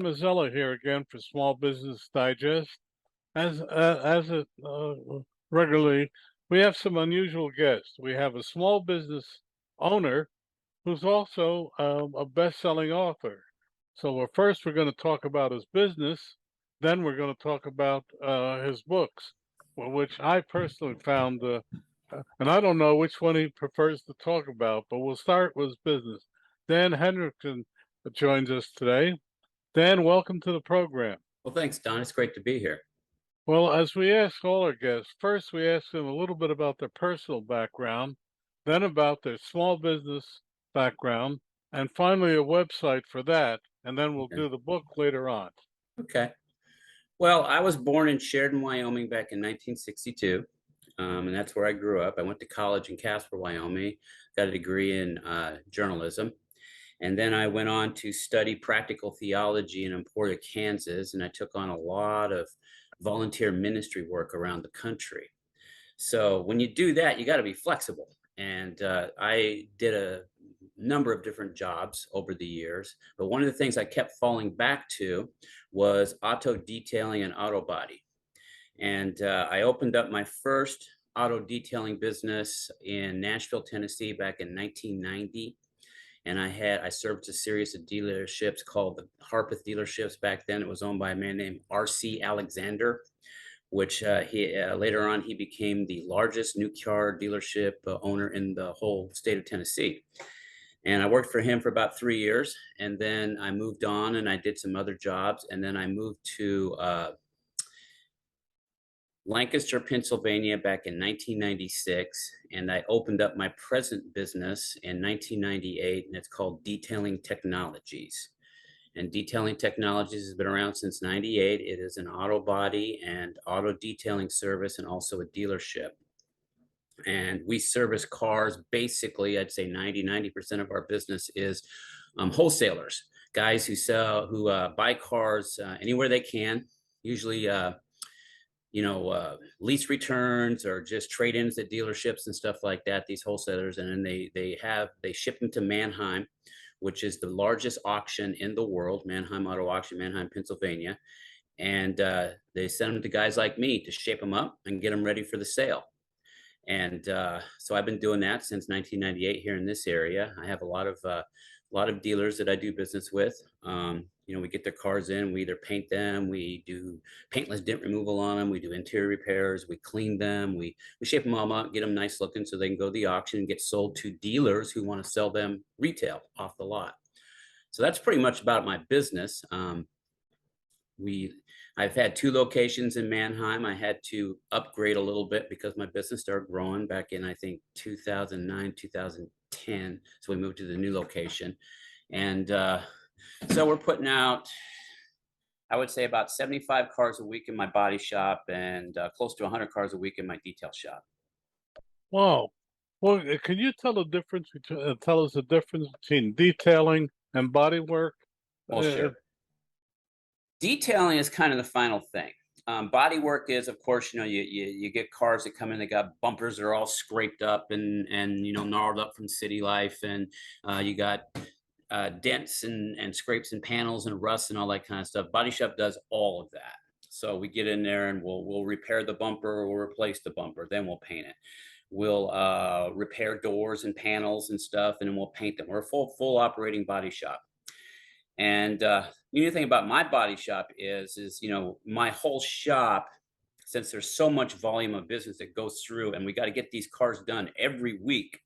Mazzella here again for Small Business Digest. As regularly, we have some unusual guests. We have a small business owner who's also a best-selling author. So first we're going to talk about his business, then we're going to talk about his books, which I personally found, and I don't know which one he prefers to talk about, but we'll start with his business. Dan Hendrickson joins us today. Dan, welcome to the program. Well, thanks, Don. It's great to be here. Well, as we ask all our guests, first we ask them a little bit about their personal background, then about their small business background, and finally a website for that, and then we'll do the book later on. Okay. Well, I was born in Sheridan, Wyoming back in 1962, and that's where I grew up. I went to college in Casper, Wyoming, got a degree in journalism. And then I went on to study practical theology in Emporia, Kansas, and I took on a lot of volunteer ministry work around the country. So when you do that, you got to be flexible. And I did a number of different jobs over the years, but one of the things I kept falling back to was auto detailing and auto body. And I opened up my first auto detailing business in Nashville, Tennessee back in 1990. And I served a series of dealerships called the Harpeth dealerships. Back then it was owned by a man named R.C. Alexander, which later on he became the largest new car dealership owner in the whole state of Tennessee. And I worked for him for about 3 years, and then I moved on and I did some other jobs, and then I moved to Lancaster, Pennsylvania back in 1996, and I opened up my present business in 1998, and it's called Detailing Technologies. And Detailing Technologies has been around since 98. It is an auto body and auto detailing service and also a dealership. And we service cars. Basically, I'd say 90% of our business is wholesalers, guys who buy cars anywhere they can, usually lease returns or just trade-ins at dealerships and stuff like that, these wholesalers. And then they ship them to Mannheim, which is the largest auction in the world, Mannheim Auto Auction, Mannheim, Pennsylvania. And they send them to guys like me to shape them up and get them ready for the sale. And so I've been doing that since 1998 here in this area. I have a lot of dealers that I do business with. We get their cars in, we either paint them, we do paintless dent removal on them, we do interior repairs, we clean them, we shape them all up, get them nice looking so they can go to the auction and get sold to dealers who want to sell them retail off the lot. So that's pretty much about my business. I've had 2 locations in Mannheim. I had to upgrade a little bit because my business started growing back in, I think, 2009, 2010. So we moved to the new location. And so we're putting out, I would say, about 75 cars a week in my body shop and close to 100 cars a week in my detail shop. Wow. Well, can you tell us the difference between detailing and body work? Well, sure. Detailing is kind of the final thing. Body work is, of course, you get cars that come in, they got bumpers that are all scraped up and gnarled up from city life, and you got dents and scrapes and panels and rust and all that kind of stuff. Body shop does all of that. So we get in there and we'll repair the bumper, we'll replace the bumper, then we'll paint it. We'll repair doors and panels and stuff, and then we'll paint them. We're a full operating body shop. And the new thing about my body shop is my whole shop, since there's so much volume of business that goes through, and we got to get these cars done every week,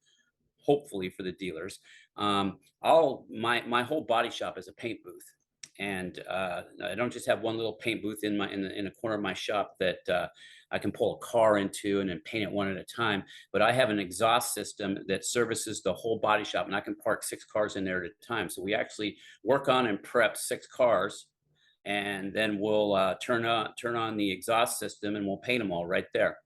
hopefully for the dealers. My whole body shop is a paint booth, and I don't just have one little paint booth in a corner of my shop that I can pull a car into and then paint it one at a time. But I have an exhaust system that services the whole body shop, and I can park 6 cars in there at a time. So we actually work on and prep 6 cars, and then we'll turn on the exhaust system and we'll paint them all right there.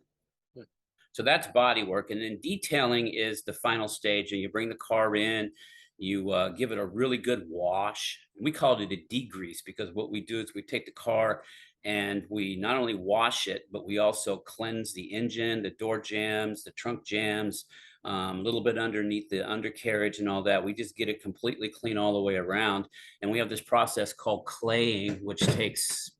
So that's body work. And then detailing is the final stage, and you bring the car in, You give it a really good wash. We called it a degrease because what we do is we take the car and we not only wash it, but we also cleanse the engine, the door jambs, the trunk jambs, a little bit underneath the undercarriage and all that. We just get it completely clean all the way around. And we have this process called claying, which takes,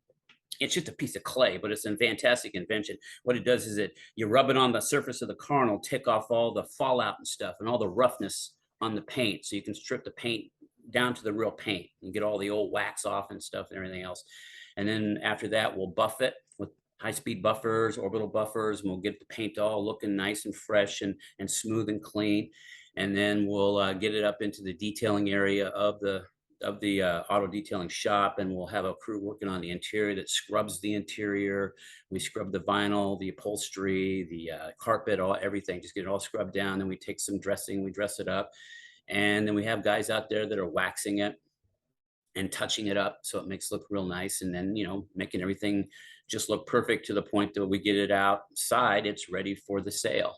it's just a piece of clay, but it's a fantastic invention. What it does is you rub it on the surface of the car and it'll take off all the fallout and stuff and all the roughness on the paint. So you can strip the paint down to the real paint and get all the old wax off and stuff and everything else. And then after that, we'll buff it with high-speed buffers, orbital buffers, and we'll get the paint all looking nice and fresh and smooth and clean. And then we'll get it up into the detailing area of the auto detailing shop, and we'll have a crew working on the interior that scrubs the interior. We scrub the vinyl, the upholstery, the carpet, everything, just get it all scrubbed down. Then we take some dressing, we dress it up, and then we have guys out there that are waxing it and touching it up so it makes it look real nice, and then making everything just look perfect to the point that we get it outside, it's ready for the sale.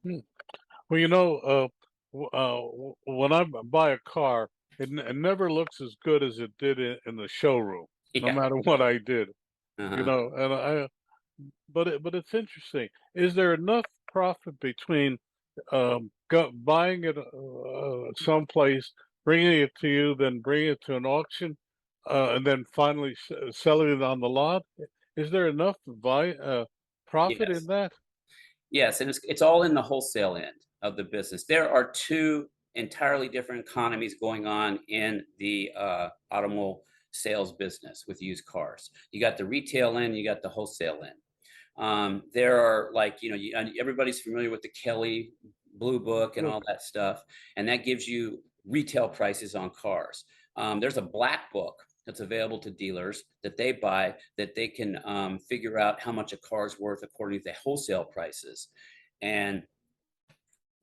Hmm. Well, when I buy a car, it never looks as good as it did in the showroom, no Yeah. matter what I did. Uh-huh. And but it's interesting. Is there enough profit between buying it someplace, bringing it to you, then bringing it to an auction, and then finally selling it on the lot? Is there enough profit in Yes. that? Yes, and it's all in the wholesale end of the business. There are two entirely different economies going on in the automobile sales business with used cars. You got the retail end, you got the wholesale end. There are, like, everybody's familiar with the Kelly Blue Book and all that stuff, and that gives you retail prices on cars. There's a black book that's available to dealers that they buy, that they can figure out how much a car is worth according to the wholesale prices. And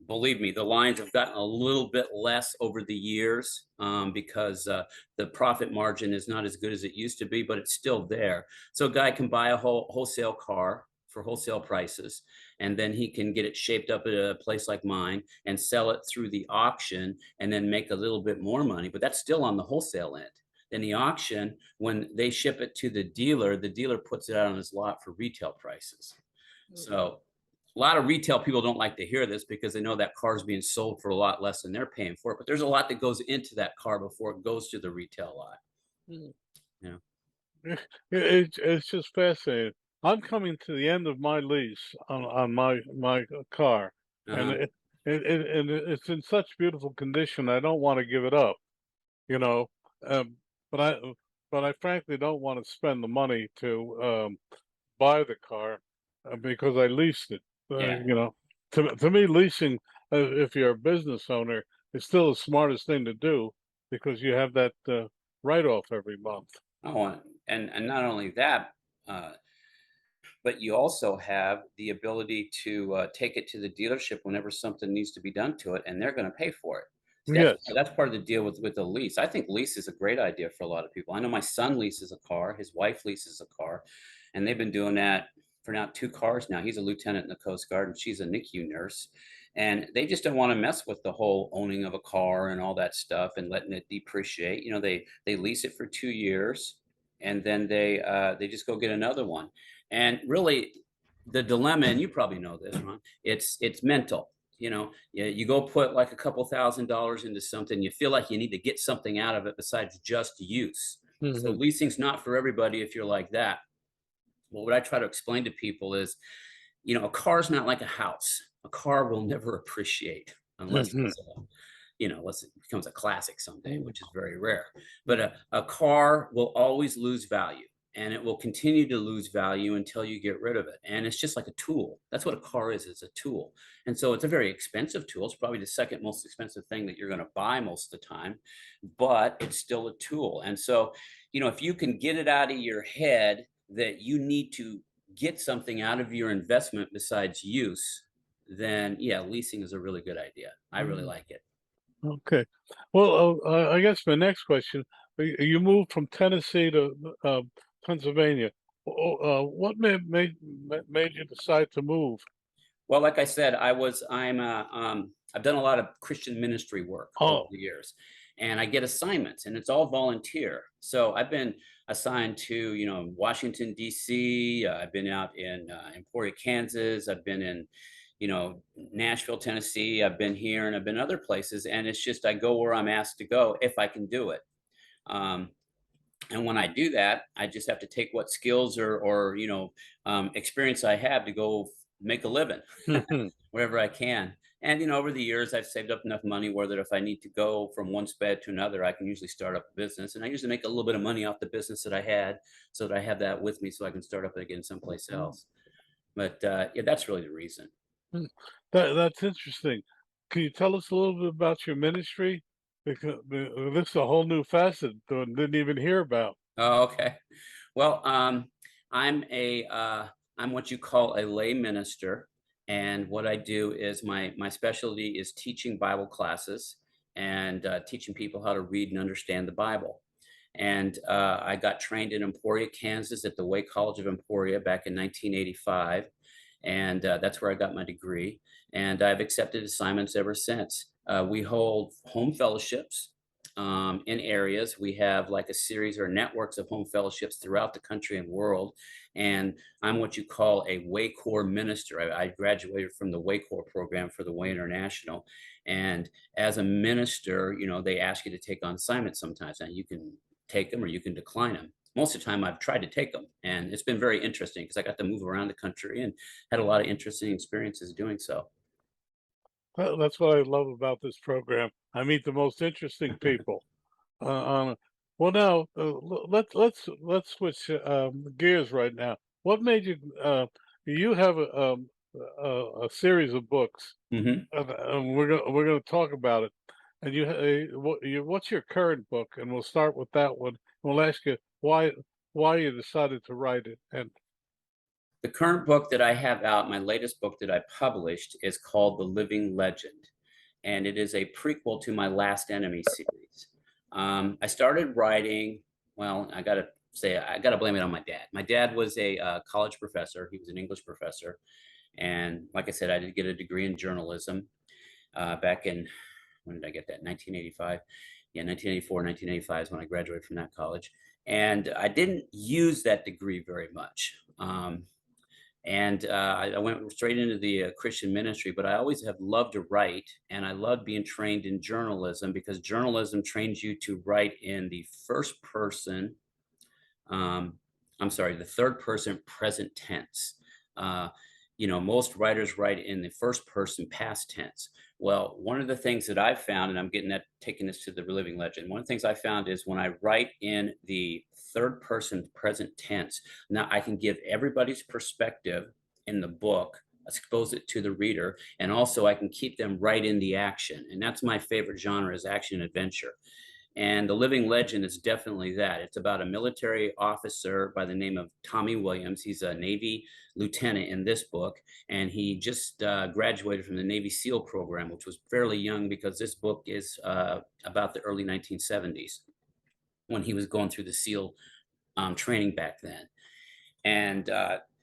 believe me, the lines have gotten a little bit less over the years because the profit margin is not as good as it used to be, but it's still there. So a guy can buy a wholesale car for wholesale prices, and then he can get it shaped up at a place like mine and sell it through the auction and then make a little bit more money, but that's still on the wholesale end. In the auction, when they ship it to the dealer puts it out on his lot for retail prices. So a lot of retail people don't like to hear this because they know that car is being sold for a lot less than they're paying for it. But there's a lot that goes into that car before it goes to the retail lot. Mm. Yeah. It's just fascinating. I'm coming to the end of my lease on my car, and Uh-huh. it's in such beautiful condition. I don't want to give it up, you know. Um, but I frankly don't want to spend the money to buy the car because I leased it. Yeah. To me, leasing, if you're a business owner, is still the smartest thing to do because you have that write-off every month. Oh, and not only that, uh, but you also have the ability to take it to the dealership whenever something needs to be done to it, and they're going to pay for it. So Yes. that's part of the deal with the lease. I think lease is a great idea for a lot of people. I know my son leases a car, his wife leases a car, and they've been doing that for now 2 cars now. He's a lieutenant in the Coast Guard, and she's a NICU nurse. And they just don't want to mess with the whole owning of a car and all that stuff and letting it depreciate. They lease it for 2 years, and then they just go get another one. And really, the dilemma, and you probably know this, Ron, it's mental. You go put like a couple $1,000s into something, you feel like you need to get something out of it besides just use. So Hmm. leasing's not for everybody if you're like that. Well, what I try to explain to people is, a car's not like a house. A car will never appreciate unless Hmm. unless it becomes a classic someday, Hmm. which is very rare. But a car will always lose value, and it will continue to lose value until you get rid of it. And it's just like a tool. That's what a car is. It's a tool. And so it's a very expensive tool. It's probably the second most expensive thing that you're going to buy most of the time, but it's still a tool. And so, if you can get it out of your head that you need to get something out of your investment besides use, then yeah, leasing is a really good idea. I really like it. Okay. Well, I guess my next question, you moved from Tennessee to Pennsylvania. What made you decide to move? Well, like I said, I'm a I've done a lot of Christian ministry work over Oh, the years, and I get assignments, and it's all volunteer. So I've been assigned to, Washington D.C. I've been out in Emporia, Kansas. I've been in, Nashville, Tennessee. I've been here, and I've been other places. And it's just I go where I'm asked to go if I can do it. Um, and when I do that, I just have to take what skills or experience I have to go make a living wherever I can. And over the years, I've saved up enough money where that if I need to go from one sped to another, I can usually start up a business. And I usually make a little bit of money off the business that I had, so that I have that with me, so I can start up again someplace else. But yeah, that's really the reason. that's interesting. Can you tell us a little bit about your ministry? Because this is a whole new facet that I didn't even hear about. Oh, okay. Well, I'm a I'm what you call a lay minister, and what I do is my specialty is teaching Bible classes and teaching people how to read and understand the Bible. And I got trained in Emporia, Kansas, at the Way College of Emporia back in 1985, and that's where I got my degree. And I've accepted assignments ever since. We hold home fellowships in areas. We have like a series or networks of home fellowships throughout the country and world. And I'm what you call a Way Corps minister. I graduated from the Way Corps program for the Way International. And as a minister, they ask you to take on assignments sometimes, and you can take them or you can decline them. Most of the time I've tried to take them, and it's been very interesting because I got to move around the country and had a lot of interesting experiences doing so. That's what I love about this program. I meet the most interesting people. On well, now let's switch gears right now. What made you? You have a series of books, Mhm. and we're gonna talk about it. And what's your current book? And we'll start with that one. We'll ask you why you decided to write it. And The current book that I have out, my latest book that I published, is called The Living Legend, and it is a prequel to my Last Enemy series. I started writing, well, I got to say, I got to blame it on my dad. My dad was a college professor, he was an English professor. And like I said, I did get a degree in journalism back in, when did I get that? 1985. Yeah, 1984, 1985 is when I graduated from that college. And I didn't use that degree very much. And I went straight into the Christian ministry, but I always have loved to write, and I loved being trained in journalism because journalism trains you to write in the first person. Um, I'm sorry, the third person present tense. Uh, most writers write in the first person past tense. Well, one of the things that I've found, and I'm getting that, taking this to the living legend, one of the things I found is when I write in the third person present tense, now I can give everybody's perspective in the book, expose it to the reader, and also I can keep them right in the action. And that's my favorite genre, is action adventure. And The Living Legend is definitely that. It's about a military officer by the name of Tommy Williams. He's a Navy lieutenant in this book, and he just graduated from the Navy SEAL program, which was fairly young because this book is about the early 1970s when he was going through the SEAL training back then. And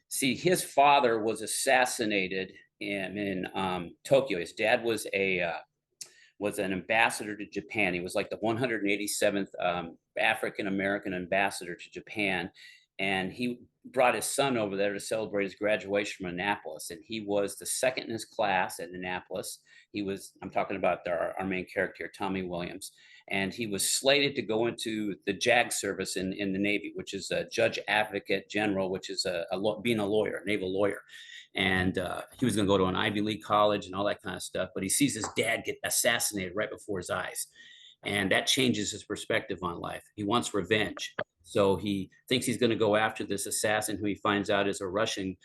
see, his father was assassinated in Tokyo. His dad was an ambassador to Japan. He was like the 187th African-American ambassador to Japan. And he brought his son over there to celebrate his graduation from Annapolis. And he was the second in his class at Annapolis. I'm talking about our main character, Tommy Williams. And he was slated to go into the JAG service in the Navy, which is a Judge Advocate General, which is being a lawyer, a naval lawyer. And he was going to go to an Ivy League college and all that kind of stuff. But he sees his dad get assassinated right before his eyes. And that changes his perspective on life. He wants revenge. So he thinks he's going to go after this assassin, who he finds out is a Russian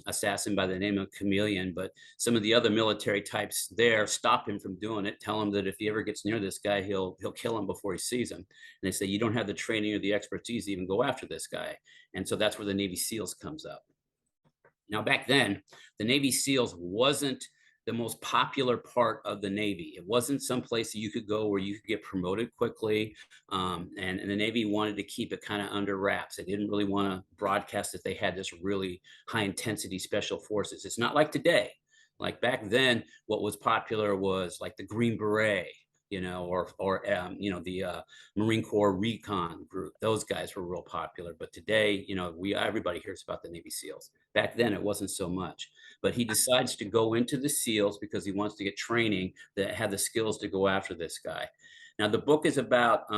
assassin by the name of Chameleon. But some of the other military types there stop him from doing it, tell him that if he ever gets near this guy, he'll kill him before he sees him. And they say, you don't have the training or the expertise to even go after this guy. And so that's where the Navy SEALs comes up. Now, back then, the Navy SEALs wasn't the most popular part of the Navy. It wasn't someplace that you could go where you could get promoted quickly. And the Navy wanted to keep it kind of under wraps. They didn't really want to broadcast that they had this really high intensity special forces. It's not like today. Like back then, what was popular was like the Green Beret, the Marine Corps Recon Group. Those guys were real popular. But today, everybody hears about the Navy SEALs. Back then, it wasn't so much. But he decides to go into the SEALs because he wants to get training that had the skills to go after this guy. Now, the book is about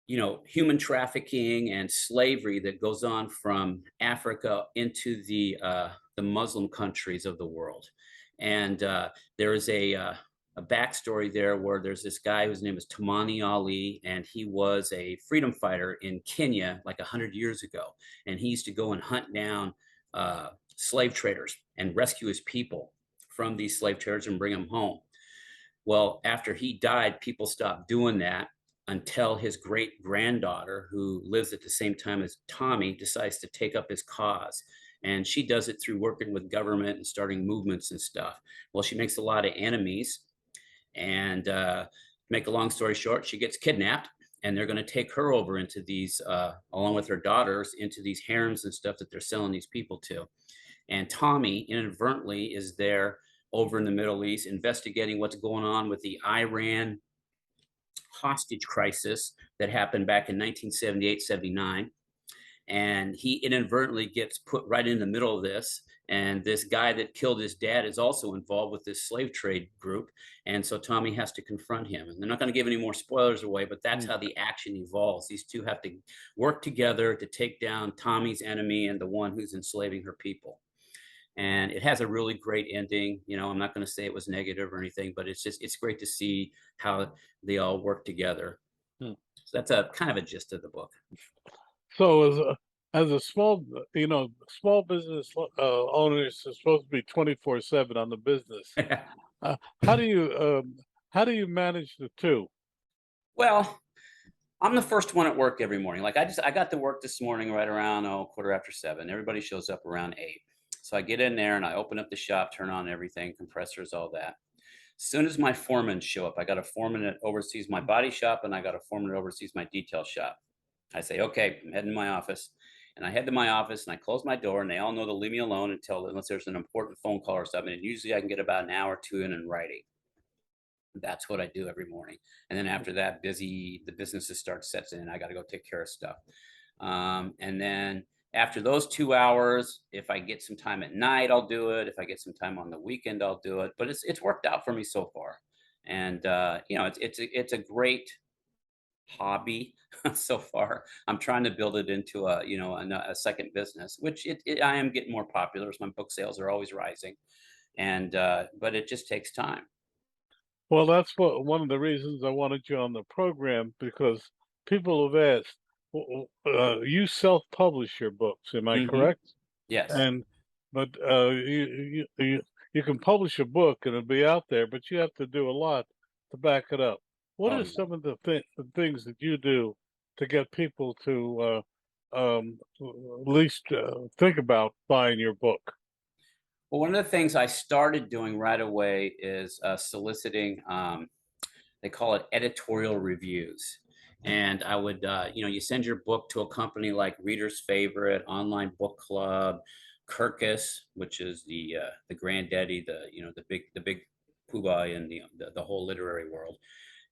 human trafficking and slavery that goes on from Africa into the Muslim countries of the world. And there is a backstory there where there's this guy whose name is Tamani Ali, and he was a freedom fighter in Kenya like 100 years ago. And he used to go and hunt down slave traders and rescue his people from these slave traders and bring them home. Well, after he died, people stopped doing that until his great granddaughter, who lives at the same time as Tommy, decides to take up his cause. And she does it through working with government and starting movements and stuff. Well, she makes a lot of enemies. And make a long story short, she gets kidnapped, and they're going to take her over into these, along with her daughters, into these harems and stuff that they're selling these people to. And Tommy inadvertently is there over in the Middle East investigating what's going on with the Iran hostage crisis that happened back in 1978-79. And he inadvertently gets put right in the middle of this. And this guy that killed his dad is also involved with this slave trade group. And so Tommy has to confront him. And they're not going to give any more spoilers away, but that's how the action evolves. These two have to work together to take down Tommy's enemy and the one who's enslaving her people. And it has a really great ending. I'm not going to say it was negative or anything, but it's great to see how they all work together. Hmm. So that's a kind of a gist of the book. So as a small business owners are supposed to be 24/7 on the business. Uh, how do you manage the two? Well, I'm the first one at work every morning. Like I got to work this morning right around 7:15. Everybody shows up around 8. So I get in there and I open up the shop, turn on everything, compressors, all that. As soon as my foremen show up, I got a foreman that oversees my body shop and I got a foreman that oversees my detail shop. I say, okay, I'm heading to my office. And I head to my office and I close my door, and they all know to leave me alone unless there's an important phone call or something. And usually I can get about an hour or two in writing. That's what I do every morning. And then after that, the businesses start sets in. I got to go take care of stuff. And then after those 2 hours, if I get some time at night, I'll do it. If I get some time on the weekend, I'll do it. But it's worked out for me so far. And it's a great hobby so far. I'm trying to build it into a second business, which I am getting more popular as my book sales are always rising. And but it just takes time. Well, that's one of the reasons I wanted you on the program, because people have asked, you self-publish your books, am I Hmm. correct? Yes. And but you can publish a book and it'll be out there, but you have to do a lot to back it up. What Oh are yeah. some of the things that you do to get people to at least think about buying your book? Well, one of the things I started doing right away is soliciting. They call it editorial reviews. And I would, you send your book to a company like Reader's Favorite, Online Book Club, Kirkus, which is the granddaddy, the big poobah in the whole literary world,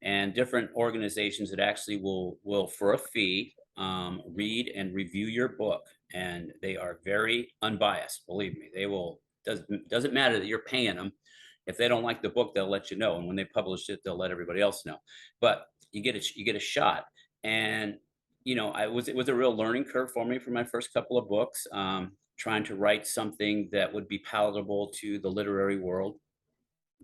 and different organizations that actually will for a fee read and review your book, and they are very unbiased. Believe me, they will. Doesn't matter that you're paying them. If they don't like the book, they'll let you know, and when they publish it, they'll let everybody else know. But you get a shot, and it was a real learning curve for me for my first couple of books, trying to write something that would be palatable to the literary world.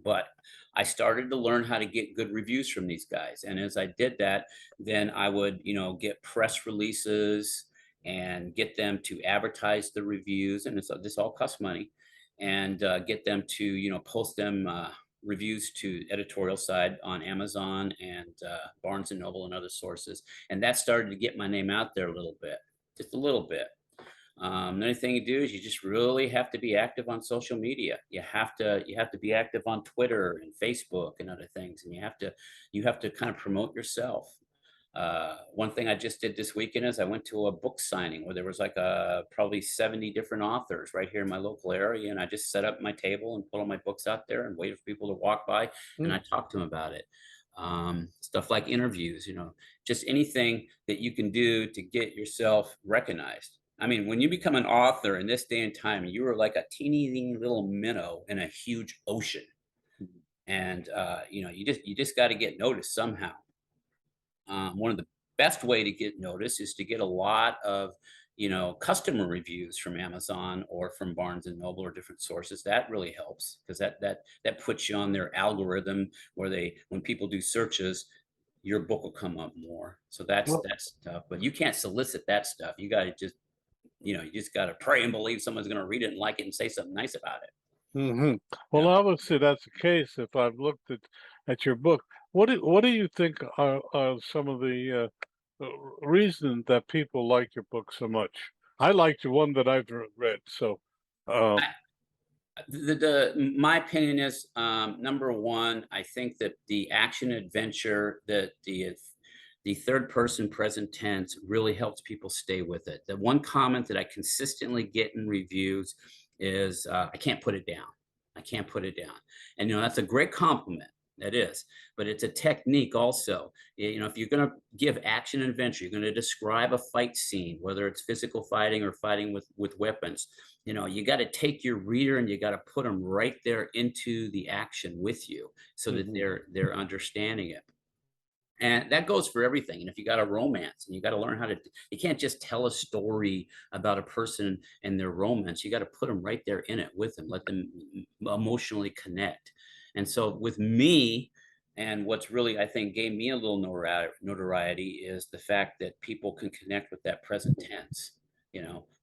But I started to learn how to get good reviews from these guys. And as I did that, then I would, get press releases and get them to advertise the reviews. And this all costs money, and get them to, post them reviews to editorial side on Amazon and Barnes and Noble and other sources. And that started to get my name out there a little bit, just a little bit. The only thing you do is you just really have to be active on social media. You have to be active on Twitter and Facebook and other things, and you have to kind of promote yourself. One thing I just did this weekend is I went to a book signing where there was like probably 70 different authors right here in my local area. And I just set up my table and put all my books out there and waited for people to walk by, and I talked to them about it. Stuff like interviews, just anything that you can do to get yourself recognized. I mean, when you become an author in this day and time, you are like a teeny little minnow in a huge ocean. And you just got to get noticed somehow. One of the best way to get noticed is to get a lot of customer reviews from Amazon or from Barnes and Noble or different sources. That really helps, because that puts you on their algorithm where when people do searches, your book will come up more. So that's Well, tough, but you can't solicit that stuff. You got to just you just got to pray and believe someone's going to read it and like it and say something nice about it. hmm Well, Yeah. obviously that's the case. If I've looked at your book, what do you think are some of the reasons that people like your book so much? I liked the one that I've read. So, um, My opinion is, number one, I think that the action adventure, that the third person present tense really helps people stay with it. The one comment that I consistently get in reviews is, I can't put it down. I can't put it down. And that's a great compliment. That is, but it's a technique also. If you're going to give action adventure, you're going to describe a fight scene, whether it's physical fighting or fighting with weapons. You got to take your reader and you got to put them right there into the action with you, so that mhm. they're understanding it. And that goes for everything. And if you got a romance, and you got to learn you can't just tell a story about a person and their romance. You got to put them right there in it with them, let them emotionally connect. And so with me, and what's really, I think, gave me a little notoriety is the fact that people can connect with that present tense,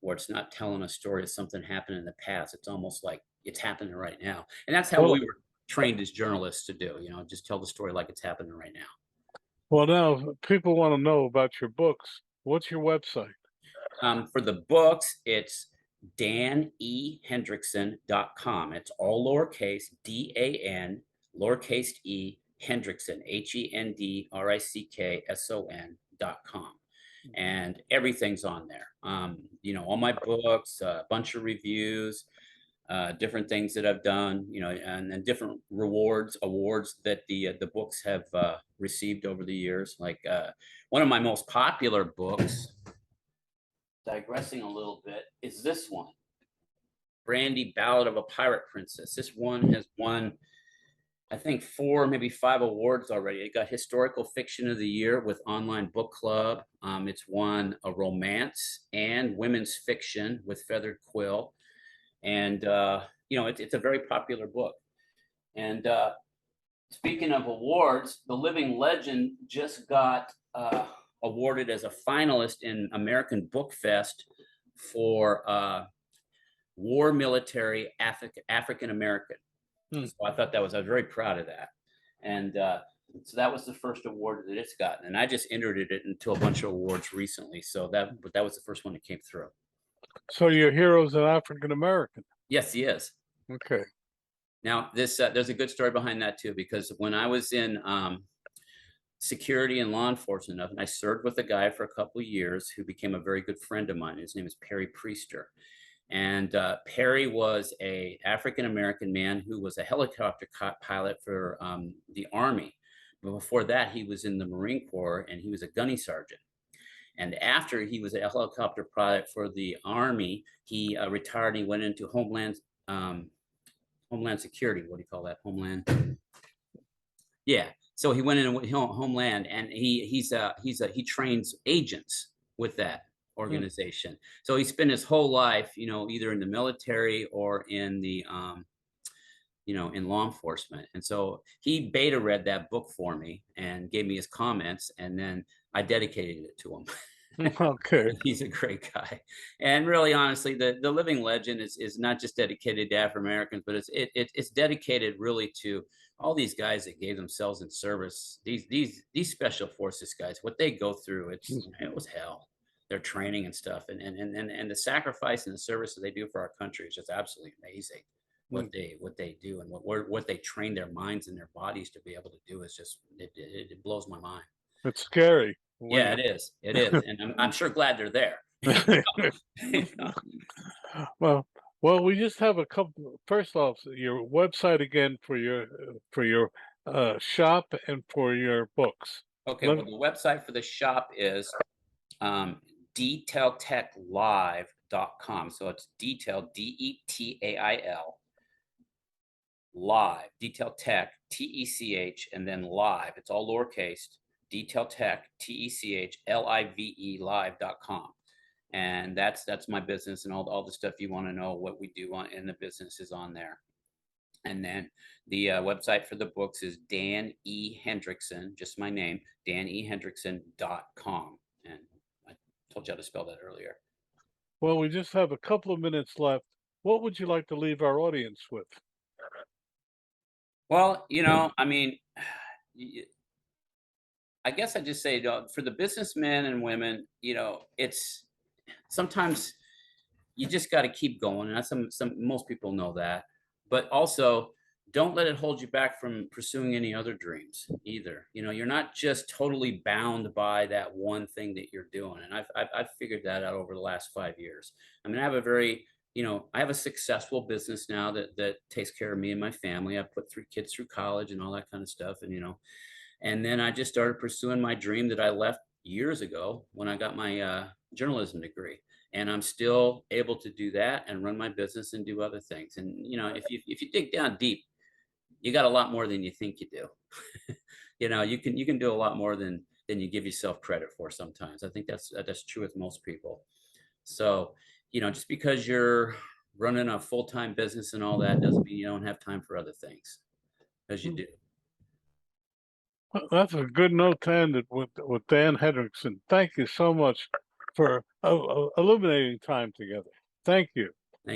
where it's not telling a story of something happened in the past. It's almost like it's happening right now. And that's how Well, we were trained as journalists to do, just tell the story like it's happening right now. well, now if people want to know about your books. What's your website? For the books, it's danehendrickson.com. It's all lowercase, DAN, lowercase e, Hendrickson, HENDRICKSON.com. And everything's on there. All my books, a bunch of reviews, different things that I've done, and different awards that the books have received over the years. Like one of my most popular books, digressing a little bit, is this one, Brandy, Ballad of a Pirate Princess. This one has won, I think, 4, maybe 5 awards already. It got Historical Fiction of the Year with Online Book Club. It's won a romance and women's fiction with Feathered Quill. And it's a very popular book. And speaking of awards, The Living Legend just got awarded as a finalist in American Book Fest for war military African American. Hmm. So I was very proud of that. And so that was the first award that it's gotten. And I just entered it into a bunch of awards recently. But that was the first one that came through. So your hero's an African American. Yes, he is. Okay. Now, there's a good story behind that too, because when I was in security and law enforcement, and I served with a guy for a couple of years who became a very good friend of mine. His name is Perry Priester. And Perry was a African American man who was a helicopter pilot for the Army. But before that, he was in the Marine Corps, and he was a gunny sergeant. And after he was a helicopter pilot for the Army, he retired. And he went into Homeland Security. What do you call that? Homeland. Yeah. So he went in Homeland, and he trains agents with that Hmm. organization. So he spent his whole life, either in the military or in the in law enforcement. And so he beta read that book for me and gave me his comments, and then I dedicated it to him. Okay. He's a great guy. And really, honestly, the Living Legend is not just dedicated to Afro Americans, but it's dedicated really to all these guys that gave themselves in service. These special forces guys, what they go through, it was hell. Their training and stuff, and the sacrifice and the service that they do for our country is just absolutely amazing. Hmm. What they do, and what they train their minds and their bodies to be able to do is just it blows my mind. It's scary. Yeah, it is. It is. And I'm sure glad they're there. You know? Well, we just have a couple. First off, your website again for your shop and for your books. Okay, Let well, the website for the shop is detailtechlive.com. So it's detail, DETAIL, live, detail tech, TECH, and then live. It's all lowercase, detail tech, TECHLIVE, live.com. And that's my business, and all the stuff you want to know what we do in the business is on there. And then the website for the books is Dan E. Hendrickson, just my name, danehendrickson.com. And I told you how to spell that earlier. Well, we just have a couple of minutes left. What would you like to leave our audience with? Well, I mean, I guess I just say, for the businessmen and women, it's sometimes you just got to keep going. And that's most people know that, but also don't let it hold you back from pursuing any other dreams either. You're not just totally bound by that one thing that you're doing. And I've figured that out over the last 5 years. I mean, I have a successful business now that takes care of me and my family. I've put 3 kids through college and all that kind of stuff. And then I just started pursuing my dream that I left years ago when I got my journalism degree. And I'm still able to do that and run my business and do other things. And if you dig down deep, you got a lot more than you think you do. You can do a lot more than you give yourself credit for sometimes. I think that's true with most people. So, just because you're running a full-time business and all that doesn't mean you don't have time for other things, because you do. Well, that's a good note to end it with Dan Hendrickson. Thank you so much for illuminating time together. Thank you.